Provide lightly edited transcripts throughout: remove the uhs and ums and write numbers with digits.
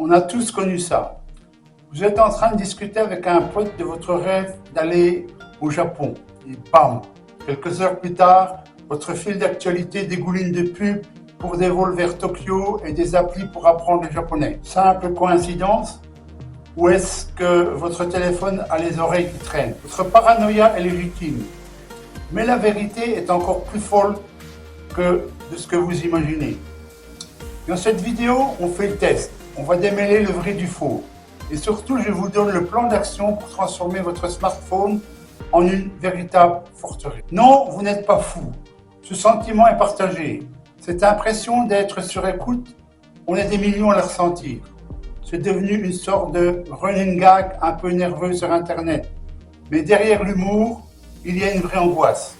On a tous connu ça. Vous êtes en train de discuter avec un pote de votre rêve d'aller au Japon. Et bam, quelques heures plus tard, votre fil d'actualité dégouline de pubs pour des vols vers Tokyo et des applis pour apprendre le japonais. Simple coïncidence? Ou est-ce que votre téléphone a les oreilles qui traînent? Votre paranoïa est légitime. Mais la vérité est encore plus folle que de ce que vous imaginez. Dans cette vidéo, on fait le test. On va démêler le vrai du faux. Et surtout, je vous donne le plan d'action pour transformer votre smartphone en une véritable forteresse. Non, vous n'êtes pas fou. Ce sentiment est partagé. Cette impression d'être sur écoute, on est des millions à la ressentir. C'est devenu une sorte de running gag un peu nerveux sur Internet. Mais derrière l'humour, il y a une vraie angoisse.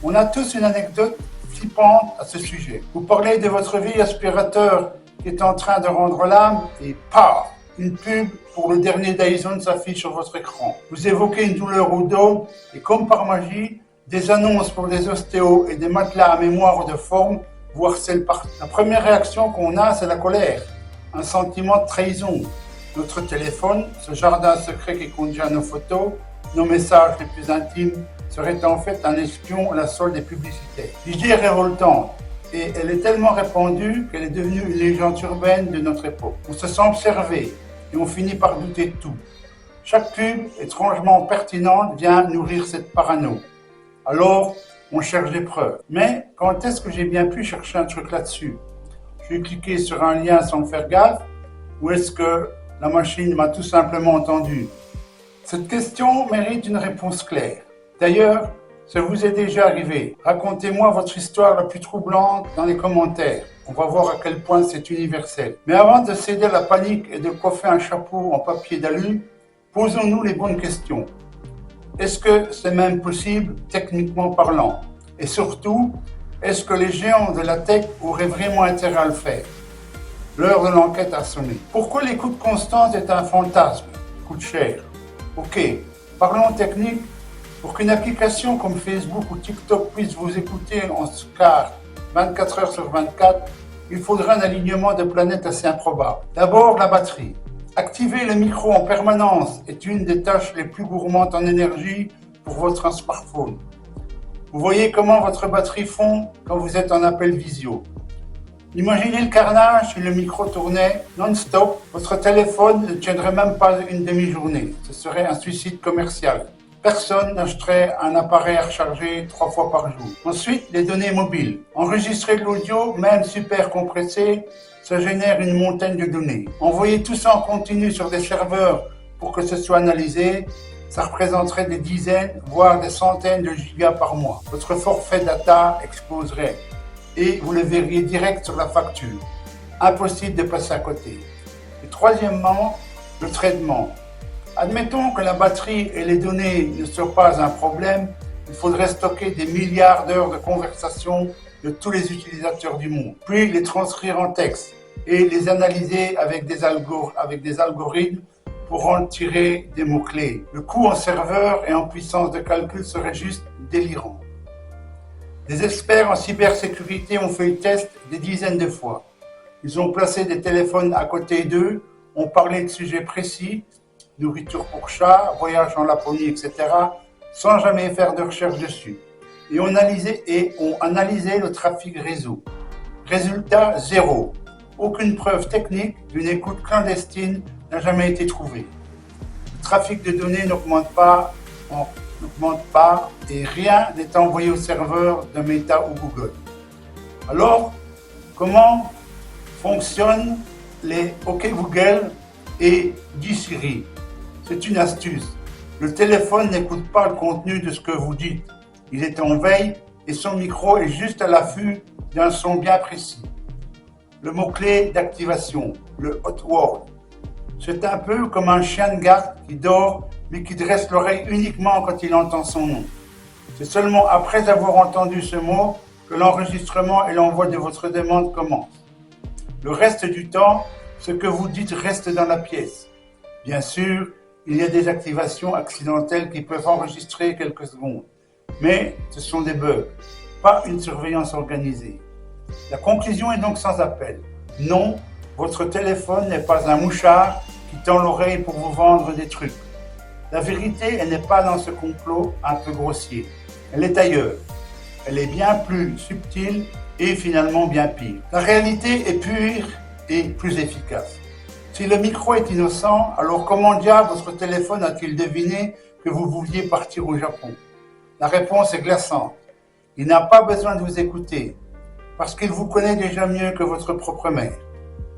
On a tous une anecdote flippante à ce sujet. Vous parlez de votre vieil aspirateur qui est en train de rendre l'âme et paf, une pub pour le dernier Dyson s'affiche sur votre écran. Vous évoquez une douleur au dos et comme par magie, des annonces pour des ostéos et des matelas à mémoire de forme vous harcèlent partout. La première réaction qu'on a, c'est la colère, un sentiment de trahison. Notre téléphone, ce jardin secret qui contient nos photos, nos messages les plus intimes, serait en fait un espion à la solde des publicités. L'idée est révoltante et elle est tellement répandue qu'elle est devenue une légende urbaine de notre époque. On se sent observé et on finit par douter de tout. Chaque pub, étrangement pertinente, vient nourrir cette parano. Alors, on cherche des preuves. Mais quand est-ce que j'ai bien pu chercher un truc là-dessus? Je vais cliquer sur un lien sans me faire gaffe ou est-ce que la machine m'a tout simplement entendu? Cette question mérite une réponse claire. D'ailleurs, ça vous est déjà arrivé. Racontez-moi votre histoire la plus troublante dans les commentaires. On va voir à quel point c'est universel. Mais avant de céder à la panique et de coiffer un chapeau en papier d'alu, posons-nous les bonnes questions. Est-ce que c'est même possible, techniquement parlant? Et surtout, est-ce que les géants de la tech auraient vraiment intérêt à le faire? L'heure de l'enquête a sonné. Pourquoi l'écoute constante est un fantasme? Coûte cher. Ok, parlons technique. Pour qu'une application comme Facebook ou TikTok puisse vous écouter en SCAR 24 heures sur 24, il faudra un alignement de planètes assez improbable. D'abord, la batterie. Activer le micro en permanence est une des tâches les plus gourmandes en énergie pour votre smartphone. Vous voyez comment votre batterie fond quand vous êtes en appel visio. Imaginez le carnage si le micro tournait non-stop. Votre téléphone ne tiendrait même pas une demi-journée. Ce serait un suicide commercial. Personne n'achèterait un appareil à recharger 3 fois par jour. Ensuite, les données mobiles. Enregistrer de l'audio, même super compressé, ça génère une montagne de données. Envoyer tout ça en continu sur des serveurs pour que ce soit analysé, ça représenterait des dizaines, voire des centaines de gigas par mois. Votre forfait data exploserait et vous le verriez direct sur la facture. Impossible de passer à côté. Et troisièmement, le traitement. Admettons que la batterie et les données ne soient pas un problème, il faudrait stocker des milliards d'heures de conversation de tous les utilisateurs du monde, puis les transcrire en texte et les analyser avec des algorithmes pour en tirer des mots-clés. Le coût en serveur et en puissance de calcul serait juste délirant. Des experts en cybersécurité ont fait le test des dizaines de fois. Ils ont placé des téléphones à côté d'eux, ont parlé de sujets précis, nourriture pour chat, voyage en Laponie, etc., sans jamais faire de recherche dessus. Et ont analysé le trafic réseau. Résultat, zéro. Aucune preuve technique d'une écoute clandestine n'a jamais été trouvée. Le trafic de données n'augmente pas et rien n'est envoyé au serveur de Meta ou Google. Alors, comment fonctionnent les OK Google et Dis Siri? C'est une astuce. Le téléphone n'écoute pas le contenu de ce que vous dites. Il est en veille et son micro est juste à l'affût d'un son bien précis. Le mot-clé d'activation, le hot word. C'est un peu comme un chien de garde qui dort mais qui dresse l'oreille uniquement quand il entend son nom. C'est seulement après avoir entendu ce mot que l'enregistrement et l'envoi de votre demande commencent. Le reste du temps, ce que vous dites reste dans la pièce. Bien sûr, il y a des activations accidentelles qui peuvent enregistrer quelques secondes. Mais ce sont des bugs, pas une surveillance organisée. La conclusion est donc sans appel. Non, Votre téléphone n'est pas un mouchard qui tend l'oreille pour vous vendre des trucs. La vérité, elle n'est pas dans ce complot un peu grossier. Elle est ailleurs. Elle est bien plus subtile et finalement bien pire. La réalité est pure et plus efficace. Si le micro est innocent, alors comment diable votre téléphone a-t-il deviné que vous vouliez partir au Japon? La réponse est glaçante. Il n'a pas besoin de vous écouter, parce qu'il vous connaît déjà mieux que votre propre mère.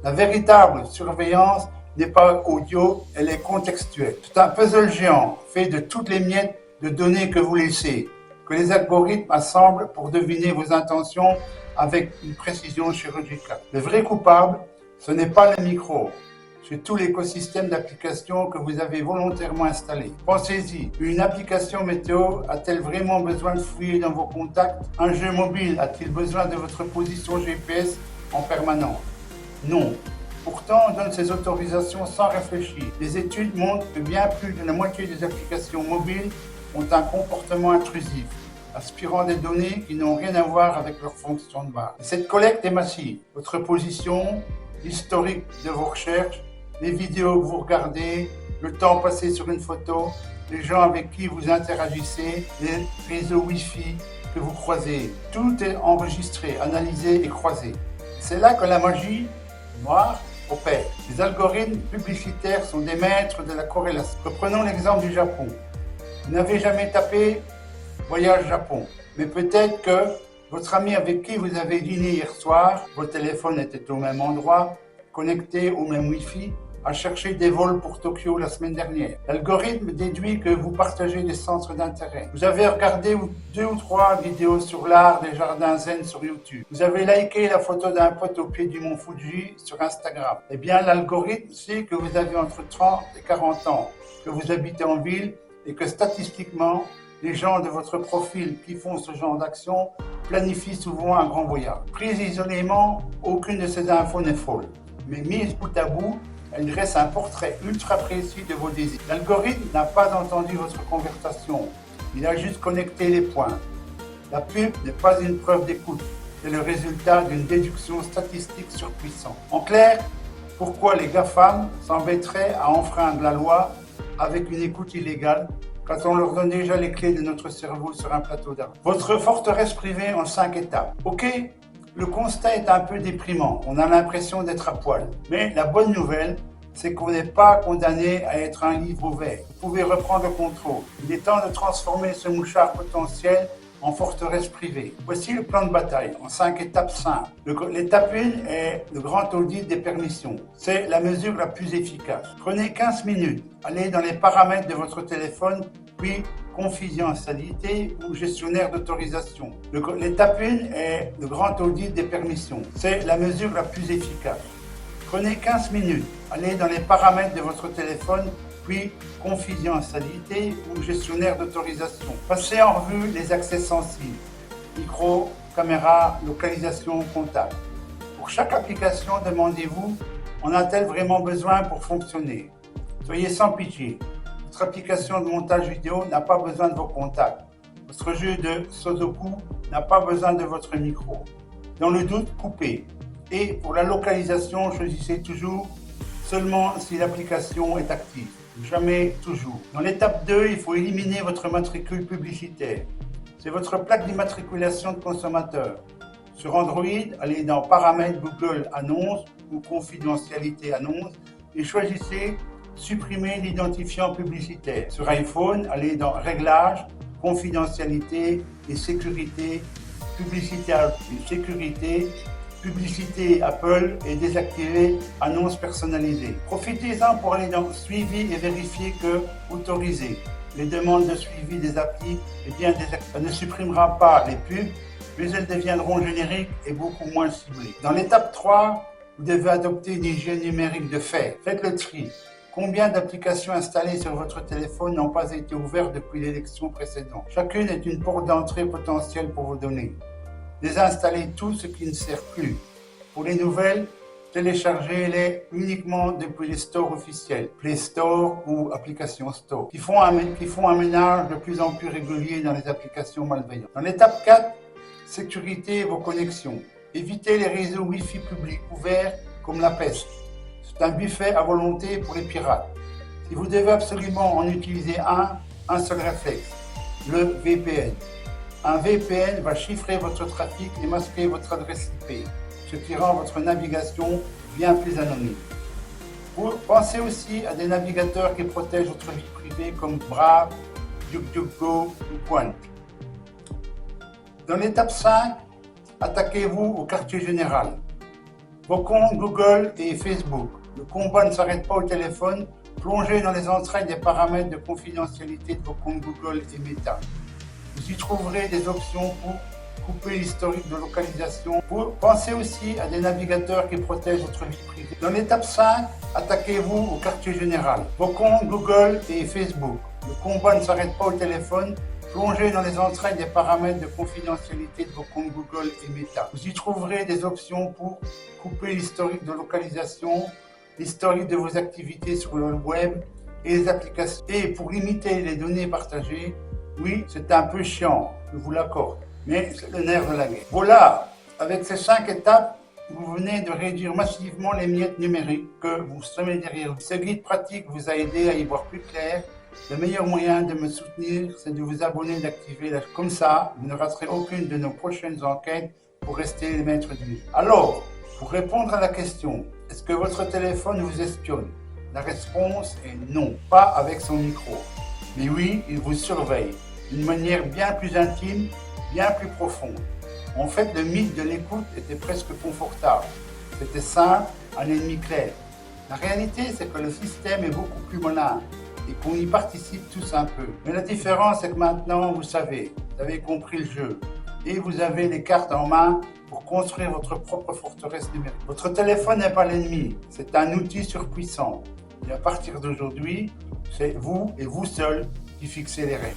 La véritable surveillance n'est pas audio, elle est contextuelle. C'est un puzzle géant, fait de toutes les miettes de données que vous laissez, que les algorithmes assemblent pour deviner vos intentions avec une précision chirurgicale. Le vrai coupable, ce n'est pas le micro, c'est tout l'écosystème d'applications que vous avez volontairement installé. Pensez-y, une application météo a-t-elle vraiment besoin de fouiller dans vos contacts? Un jeu mobile a-t-il besoin de votre position GPS en permanence? Non. Pourtant, on donne ces autorisations sans réfléchir. Les études montrent que bien plus de la moitié des applications mobiles ont un comportement intrusif, aspirant des données qui n'ont rien à voir avec leur fonction de base. Et cette collecte est massive. Votre position, l'historique de vos recherches, les vidéos que vous regardez, le temps passé sur une photo, les gens avec qui vous interagissez, les réseaux Wi-Fi que vous croisez. Tout est enregistré, analysé et croisé. C'est là que la magie noire opère. Les algorithmes publicitaires sont des maîtres de la corrélation. Reprenons l'exemple du Japon. Vous n'avez jamais tapé voyage Japon, mais peut-être que votre ami avec qui vous avez dîné hier soir, votre téléphone était au même endroit, connecté au même Wi-Fi, a cherché des vols pour Tokyo la semaine dernière. L'algorithme déduit que vous partagez des centres d'intérêt. Vous avez regardé 2 ou 3 vidéos sur l'art des jardins zen sur YouTube. Vous avez liké la photo d'un pote au pied du mont Fuji sur Instagram. Eh bien, l'algorithme sait que vous avez entre 30 et 40 ans, que vous habitez en ville et que statistiquement, les gens de votre profil qui font ce genre d'action planifient souvent un grand voyage. Prise isolément, aucune de ces infos n'est folle. Mais mise bout à bout, elle dresse un portrait ultra précis de vos désirs. L'algorithme n'a pas entendu votre conversation, il a juste connecté les points. La pub n'est pas une preuve d'écoute, c'est le résultat d'une déduction statistique surpuissante. En clair, pourquoi les GAFAM s'embêteraient à enfreindre la loi avec une écoute illégale quand on leur donne déjà les clés de notre cerveau sur un plateau d'argent? Votre forteresse privée en 5 étapes. Ok, le constat est un peu déprimant, on a l'impression d'être à poil. Mais la bonne nouvelle, c'est qu'on n'est pas condamné à être un livre ouvert. Vous pouvez reprendre le contrôle. Il est temps de transformer ce mouchard potentiel en forteresse privée. Voici le plan de bataille en 5 étapes simples. L'étape 1 est le grand audit des permissions. C'est la mesure la plus efficace. Prenez 15 minutes, allez dans les paramètres de votre téléphone, puis confidentialité ou gestionnaire d'autorisation. L'étape 1 est le grand audit des permissions. C'est la mesure la plus efficace. Prenez 15 minutes, allez dans les paramètres de votre téléphone, puis confidentialité ou gestionnaire d'autorisation. Passez en revue les accès sensibles, micro, caméra, localisation, contact. Pour chaque application, demandez-vous, en a-t-elle vraiment besoin pour fonctionner? Soyez sans pitié. Votre application de montage vidéo n'a pas besoin de vos contacts. Votre jeu de Sudoku n'a pas besoin de votre micro. Dans le doute, coupez. Et pour la localisation, choisissez toujours seulement si l'application est active. Jamais toujours. Dans l'étape 2, il faut éliminer votre matricule publicitaire. C'est votre plaque d'immatriculation de consommateur. Sur Android, allez dans Paramètres Google Annonces ou Confidentialité Annonces et choisissez Supprimer l'identifiant publicitaire. Sur iPhone, allez dans Réglages, Confidentialité et Sécurité, Publicité et Sécurité, Publicité Apple et désactiver Annonces personnalisées. Profitez-en pour aller dans Suivi et vérifier que Autorisé. Les demandes de suivi des applis est bien désactivées. Ça ne supprimera pas les pubs, mais elles deviendront génériques et beaucoup moins ciblées. Dans l'étape 3, vous devez adopter une hygiène numérique de fait. Faites le tri. Combien d'applications installées sur votre téléphone n'ont pas été ouvertes depuis l'élection précédente? Chacune est une porte d'entrée potentielle pour vos données. Désinstallez tout ce qui ne sert plus. Pour les nouvelles, téléchargez-les uniquement depuis les stores officiels, Play Store ou Application Store, qui font un ménage de plus en plus régulier dans les applications malveillantes. Dans l'étape 4, sécurité vos connexions. Évitez les réseaux Wi-Fi publics ouverts comme la peste. C'est un buffet à volonté pour les pirates. Si vous devez absolument en utiliser un seul réflexe, le VPN. Un VPN va chiffrer votre trafic et masquer votre adresse IP, ce qui rend votre navigation bien plus anonyme. Vous pensez aussi à des navigateurs qui protègent votre vie privée comme Brave, DuckDuckGo ou Qwant. Dans l'étape 5, attaquez-vous au quartier général. Vos comptes Google et Facebook. Le combat ne s'arrête pas au téléphone. Plongez dans les entrailles des paramètres de confidentialité de vos comptes Google et Meta. Vous y trouverez des options pour couper l'historique de localisation. Pensez aussi à des navigateurs qui protègent votre vie privée. Dans l'étape 5, attaquez-vous au quartier général. Vos comptes Google et Facebook. Le combat ne s'arrête pas au téléphone. Plongez dans les entrailles des paramètres de confidentialité de vos comptes Google et Meta. Vous y trouverez des options pour couper l'historique de localisation, l'historique de vos activités sur le web et les applications. Et pour limiter les données partagées, oui, c'est un peu chiant, je vous l'accorde, mais c'est le nerf de la guerre. Voilà, avec ces 5 étapes, vous venez de réduire massivement les miettes numériques que vous semez derrière vous. Ce guide pratique vous a aidé à y voir plus clair. Le meilleur moyen de me soutenir, c'est de vous abonner et d'activer la... Comme ça, vous ne raterez aucune de nos prochaines enquêtes pour rester les maîtres du jeu. Alors, pour répondre à la question, est-ce que votre téléphone vous espionne? La réponse est non, pas avec son micro. Mais oui, il vous surveille d'une manière bien plus intime, bien plus profonde. En fait, le mythe de l'écoute était presque confortable. C'était simple, un ennemi clair. La réalité, c'est que le système est beaucoup plus malin et qu'on y participe tous un peu. Mais la différence, c'est que maintenant, vous avez compris le jeu et vous avez les cartes en main pour construire votre propre forteresse numérique. Votre téléphone n'est pas l'ennemi, c'est un outil surpuissant. Et à partir d'aujourd'hui, c'est vous et vous seul qui fixez les règles.